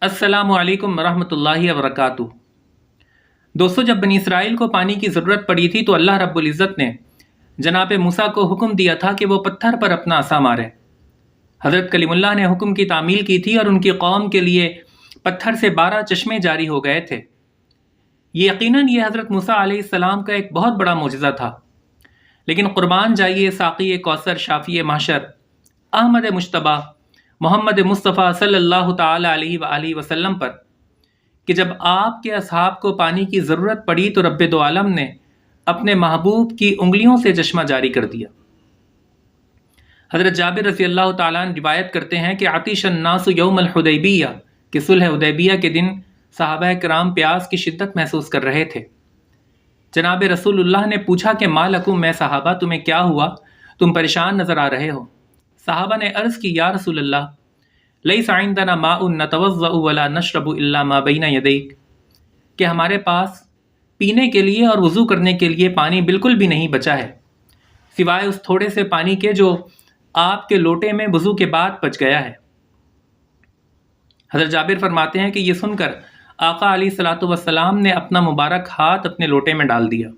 السلام علیکم ورحمۃ اللہ وبرکاتہ۔ دوستو، جب بنی اسرائیل کو پانی کی ضرورت پڑی تھی تو اللہ رب العزت نے جناب موسیٰ کو حکم دیا تھا کہ وہ پتھر پر اپنا عصا مارے۔ حضرت کلیم اللہ نے حکم کی تعمیل کی تھی اور ان کی قوم کے لیے پتھر سے 12 چشمے جاری ہو گئے تھے۔ یقیناً یہ حضرت موسیٰ علیہ السلام کا ایک بہت بڑا معجزہ تھا، لیکن قربان جائیے ساقی کوثر، شافی محشر، احمد مجتبیٰ محمد مصطفیٰ صلی اللہ تعالی علیہ وآلہ وسلم پر کہ جب آپ کے اصحاب کو پانی کی ضرورت پڑی تو رب دو عالم نے اپنے محبوب کی انگلیوں سے چشمہ جاری کر دیا۔ حضرت جابر رضی اللہ تعالیٰ عنہ روایت کرتے ہیں کہ عطش الناس یوم الحدیبیہ کہ صلح حدیبیہ کے دن صحابہ کرام پیاس کی شدت محسوس کر رہے تھے۔ جناب رسول اللہ نے پوچھا کہ ما لکم، میں صحابہ تمہیں کیا ہوا، تم پریشان نظر آ رہے ہو؟ صحابہ نے عرض کی، یا رسول اللہ لیس عندنا ماء نتوضأ ولا نشرب الا ما بین یدیک، کہ ہمارے پاس پینے کے لیے اور وضو کرنے کے لیے پانی بالکل بھی نہیں بچا ہے سوائے اس تھوڑے سے پانی کے جو آپ کے لوٹے میں وضو کے بعد بچ گیا ہے۔ حضرت جابر فرماتے ہیں کہ یہ سن کر آقا علیہ الصلوۃ والسلام نے اپنا مبارک ہاتھ اپنے لوٹے میں ڈال دیا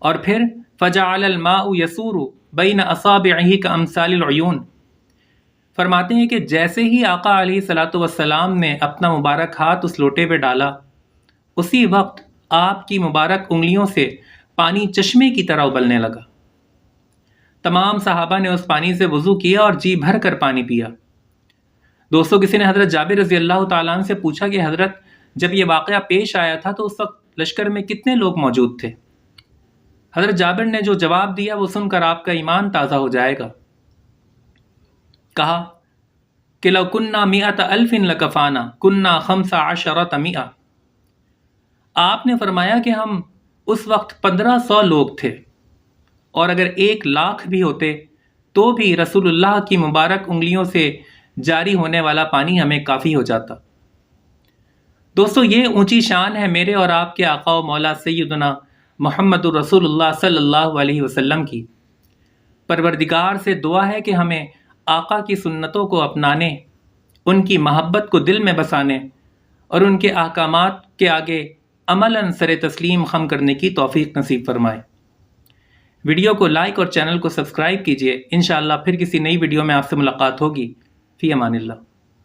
اور پھر فجعل الماء يسور بین اصابعہ کامثال العیون، فرماتے ہیں کہ جیسے ہی آقا علیہ الصلوۃ والسلام نے اپنا مبارک ہاتھ اس لوٹے پہ ڈالا، اسی وقت آپ کی مبارک انگلیوں سے پانی چشمے کی طرح ابلنے لگا۔ تمام صحابہ نے اس پانی سے وضو کیا اور جی بھر کر پانی پیا۔ دوستو، کسی نے حضرت جابر رضی اللہ تعالیٰ عنہ سے پوچھا کہ حضرت جب یہ واقعہ پیش آیا تھا تو اس وقت لشکر میں کتنے لوگ موجود تھے؟ حضرت جابر نے جو جواب دیا وہ سن کر آپ کا ایمان تازہ ہو جائے گا۔ کہا کہ لو کننا مئۃ الف لکفانا کننا 15 مئہ، آپ نے فرمایا کہ ہم اس وقت 1500 لوگ تھے اور اگر 1,00,000 بھی ہوتے تو بھی رسول اللہ کی مبارک انگلیوں سے جاری ہونے والا پانی ہمیں کافی ہو جاتا۔ دوستو، یہ اونچی شان ہے میرے اور آپ کے آقا و مولا سیدنا محمد رسول اللہ صلی اللہ علیہ وسلم کی۔ پروردگار سے دعا ہے کہ ہمیں آقا کی سنتوں کو اپنانے، ان کی محبت کو دل میں بسانے اور ان کے احکامات کے آگے عملاً سر تسلیم خم کرنے کی توفیق نصیب فرمائے۔ ویڈیو کو لائک اور چینل کو سبسکرائب کیجیے۔ انشاءاللہ پھر کسی نئی ویڈیو میں آپ سے ملاقات ہوگی۔ فی امان اللہ۔